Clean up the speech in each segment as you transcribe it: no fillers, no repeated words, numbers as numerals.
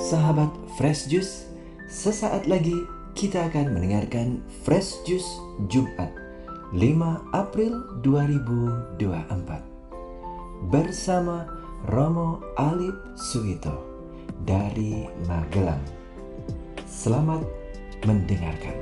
sahabat Fresh Juice, sesaat lagi kita akan mendengarkan Fresh Juice Jumat 5 April 2024 bersama Romo Alip Suwito dari Magelang. Selamat mendengarkan.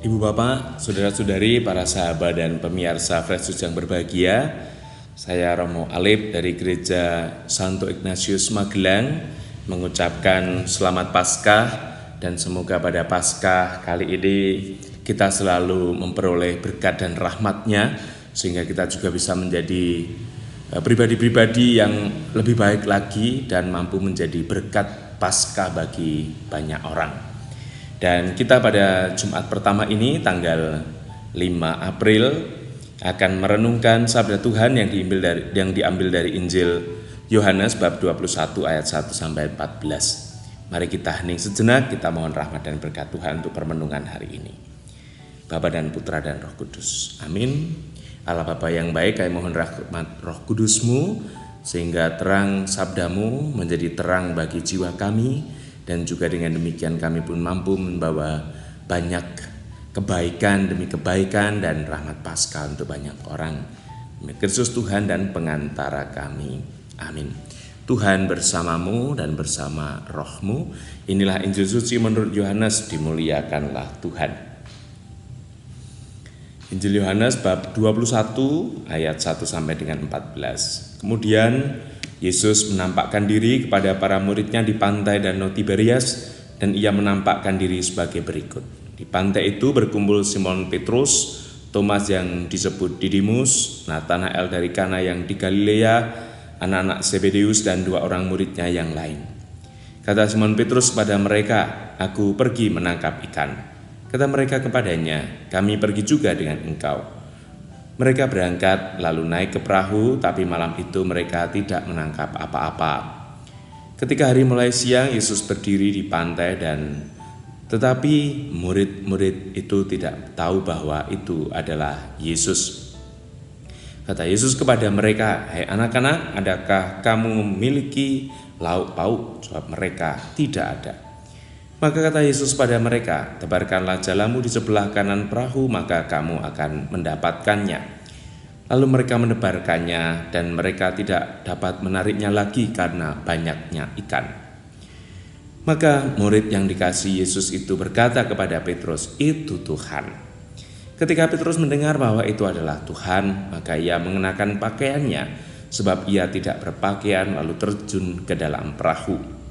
Ibu Bapak, Saudara-saudari, para sahabat dan pemirsa Fresh Juice yang berbahagia, saya Romo Alip dari Gereja Santo Ignatius Magelang mengucapkan selamat Paskah dan semoga pada Paskah kali ini kita selalu memperoleh berkat dan rahmat-Nya sehingga kita juga bisa menjadi pribadi-pribadi yang lebih baik lagi dan mampu menjadi berkat Paskah bagi banyak orang. Dan kita pada Jumat pertama ini tanggal 5 April akan merenungkan sabda Tuhan yang diambil dari Injil Yohanes bab 21 ayat 1 sampai 14. Mari kita hening sejenak, kita mohon rahmat dan berkat Tuhan untuk permenungan hari ini. Bapa dan Putra dan Roh Kudus. Amin. Allah Bapa yang baik, kami mohon rahmat Roh Kudus-Mu sehingga terang sabda-Mu menjadi terang bagi jiwa kami. Dan juga dengan demikian kami pun mampu membawa banyak kebaikan demi kebaikan dan rahmat Paskah untuk banyak orang. Demi Kristus Tuhan dan pengantara kami. Amin. Tuhan bersamamu dan bersama rohmu. Inilah Injil suci menurut Yohanes, dimuliakanlah Tuhan. Injil Yohanes bab 21 ayat 1 sampai dengan 14. Kemudian Yesus menampakkan diri kepada para muridnya di pantai Danau Tiberias dan ia menampakkan diri sebagai berikut. Di pantai itu berkumpul Simon Petrus, Thomas yang disebut Didimus, Nathanael dari Kana yang di Galilea, anak-anak Zebedeus dan 2 orang muridnya yang lain. Kata Simon Petrus kepada mereka, "Aku pergi menangkap ikan." Kata mereka kepadanya, "Kami pergi juga dengan engkau." Mereka berangkat lalu naik ke perahu, tapi malam itu mereka tidak menangkap apa-apa. Ketika hari mulai siang, Yesus berdiri di pantai tetapi murid-murid itu tidak tahu bahwa itu adalah Yesus. Kata Yesus kepada mereka, "Hai anak-anak, adakah kamu memiliki lauk pauk?" Jawab mereka, "Tidak ada." Maka kata Yesus pada mereka, "Tebarkanlah jalamu di sebelah kanan perahu, maka kamu akan mendapatkannya." Lalu mereka menebarkannya dan mereka tidak dapat menariknya lagi karena banyaknya ikan. Maka murid yang dikasihi Yesus itu berkata kepada Petrus, "Itu Tuhan." Ketika Petrus mendengar bahwa itu adalah Tuhan, maka ia mengenakan pakaiannya, sebab ia tidak berpakaian, lalu terjun ke dalam perahu.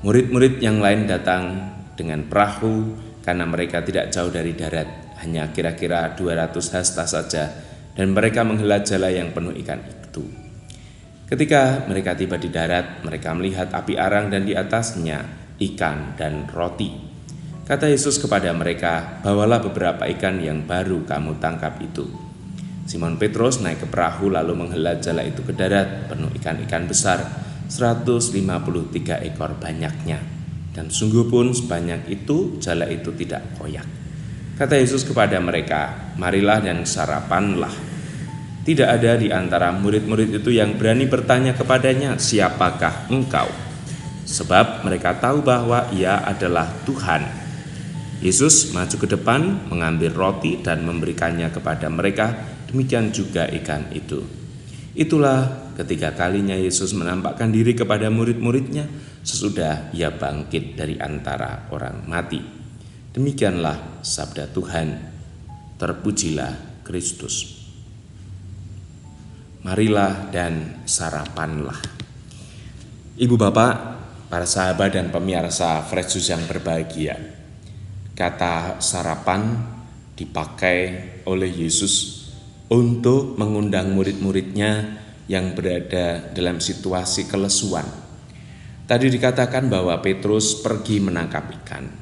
Murid-murid yang lain datang dengan perahu karena mereka tidak jauh dari darat, hanya kira-kira 200 hasta saja, dan mereka menghela jala yang penuh ikan itu. Ketika mereka tiba di darat, mereka melihat api arang dan di atasnya ikan dan roti. Kata Yesus kepada mereka, "Bawalah beberapa ikan yang baru kamu tangkap itu." Simon Petrus naik ke perahu lalu menghela jala itu ke darat, penuh ikan-ikan besar, 153 ekor banyaknya. Dan sungguh pun sebanyak itu jala itu tidak koyak. Kata Yesus kepada mereka, "Marilah dan sarapanlah." Tidak ada di antara murid-murid itu yang berani bertanya kepadanya, "Siapakah engkau?" Sebab mereka tahu bahwa ia adalah Tuhan. Yesus maju ke depan, mengambil roti dan memberikannya kepada mereka, demikian juga ikan itu. Itulah ketiga kalinya Yesus menampakkan diri kepada murid-muridnya sesudah ia bangkit dari antara orang mati. Demikianlah sabda Tuhan. Terpujilah Kristus. Marilah dan sarapanlah. Ibu Bapak, para sahabat dan pemirsa Fresh Juice yang berbahagia, kata sarapan dipakai oleh Yesus untuk mengundang murid-muridnya yang berada dalam situasi kelesuan. Tadi dikatakan bahwa Petrus pergi menangkap ikan.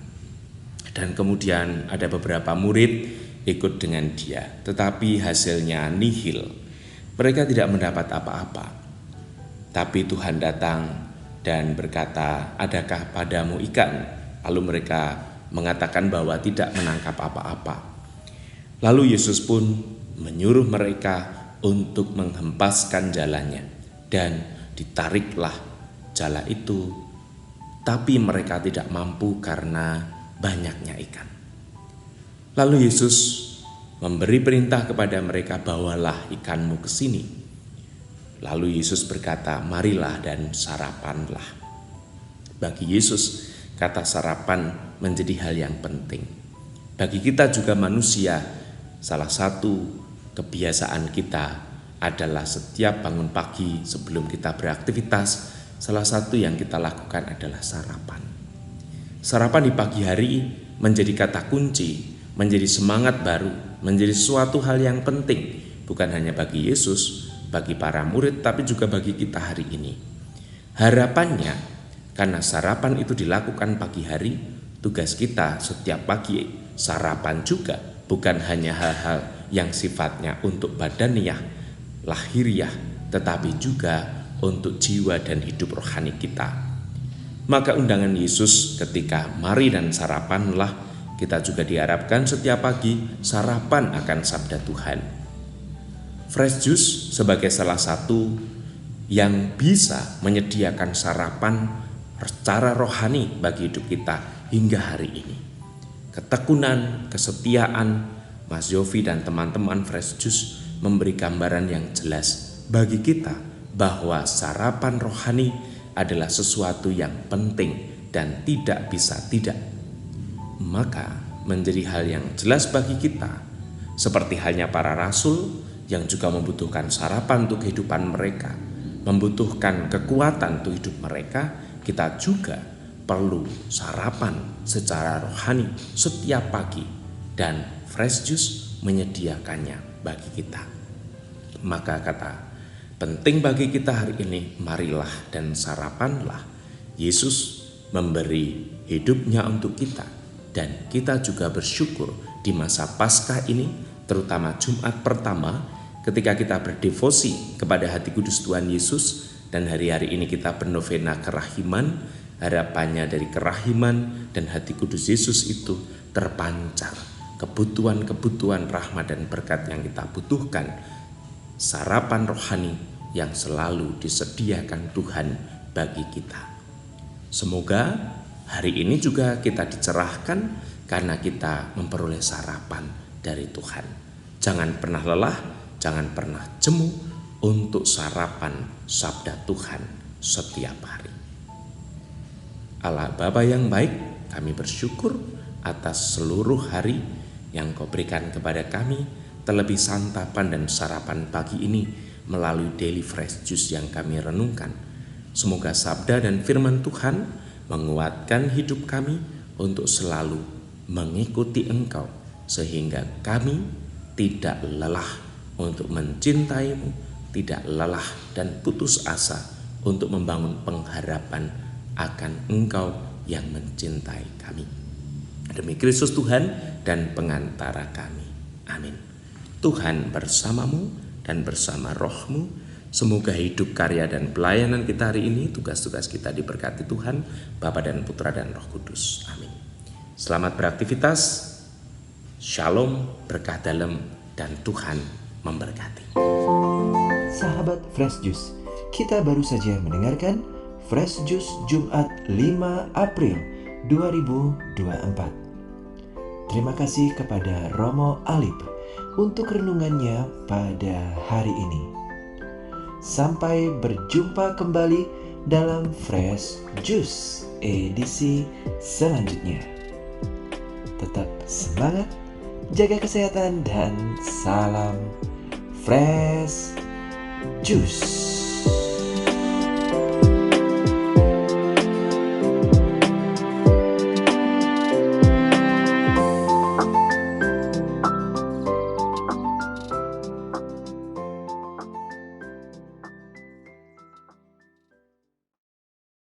Dan kemudian ada beberapa murid ikut dengan dia. Tetapi hasilnya nihil. Mereka tidak mendapat apa-apa. Tapi Tuhan datang dan berkata, "Adakah padamu ikan?" Lalu mereka mengatakan bahwa tidak menangkap apa-apa. Lalu Yesus pun menyuruh mereka untuk menghempaskan jalannya, dan ditariklah jala itu, tapi mereka tidak mampu karena banyaknya ikan. Lalu Yesus memberi perintah kepada mereka, bawalah ikanmu ke sini. Lalu Yesus berkata, marilah dan sarapanlah. Bagi Yesus, kata sarapan menjadi hal yang penting. Bagi kita juga manusia, salah satu kebiasaan kita adalah setiap bangun pagi sebelum kita beraktivitas, salah satu yang kita lakukan adalah sarapan. Sarapan di pagi hari menjadi kata kunci, menjadi semangat baru, menjadi suatu hal yang penting, bukan hanya bagi Yesus, bagi para murid, tapi juga bagi kita hari ini. Harapannya, karena sarapan itu dilakukan pagi hari, tugas kita setiap pagi sarapan juga, bukan hanya hal-hal yang sifatnya untuk badaniah, lahiriah, tetapi juga untuk jiwa dan hidup rohani kita. Maka undangan Yesus ketika mari dan sarapanlah, kita juga diharapkan setiap pagi sarapan akan sabda Tuhan. Fresh Juice sebagai salah satu yang bisa menyediakan sarapan secara rohani bagi hidup kita hingga hari ini. Ketekunan, kesetiaan Mas Yofi dan teman-teman Fresh Juice memberi gambaran yang jelas bagi kita bahwa sarapan rohani adalah sesuatu yang penting dan tidak bisa tidak. Maka menjadi hal yang jelas bagi kita, seperti halnya para rasul yang juga membutuhkan sarapan untuk kehidupan mereka, membutuhkan kekuatan untuk hidup mereka, kita juga perlu sarapan secara rohani setiap pagi, dan Fresh Juice menyediakannya bagi kita. Maka kata penting bagi kita hari ini, marilah dan sarapanlah. Yesus memberi hidupnya untuk kita, dan kita juga bersyukur di masa Paskah ini, terutama Jumat pertama, ketika kita berdevosi kepada hati kudus Tuhan Yesus, dan hari-hari ini kita bernovena kerahiman. Harapannya dari kerahiman dan hati kudus Yesus itu terpancar kebutuhan-kebutuhan rahmat dan berkat yang kita butuhkan, sarapan rohani yang selalu disediakan Tuhan bagi kita. Semoga hari ini juga kita dicerahkan karena kita memperoleh sarapan dari Tuhan. Jangan pernah lelah, jangan pernah jemu untuk sarapan sabda Tuhan setiap hari. Allah Bapa yang baik, kami bersyukur atas seluruh hari yang Kau berikan kepada kami, terlebih santapan dan sarapan pagi ini melalui Daily Fresh Juice yang kami renungkan. Semoga sabda dan firman Tuhan menguatkan hidup kami untuk selalu mengikuti Engkau, sehingga kami tidak lelah untuk mencintai-Mu, tidak lelah dan putus asa untuk membangun pengharapan akan Engkau yang mencintai kami. Demi Kristus Tuhan dan pengantara kami. Amin. Tuhan bersamamu dan bersama rohmu. Semoga hidup, karya, dan pelayanan kita hari ini, tugas-tugas kita diberkati Tuhan, Bapa dan Putra dan Roh Kudus. Amin. Selamat beraktivitas. Shalom, berkah dalam, dan Tuhan memberkati. Sahabat Fresh Juice, kita baru saja mendengarkan Fresh Juice Jumat 5 April 2024. Terima kasih kepada Romo Alip untuk renungannya pada hari ini. Sampai berjumpa kembali dalam Fresh Juice edisi selanjutnya. Tetap semangat, jaga kesehatan, dan salam Fresh Juice.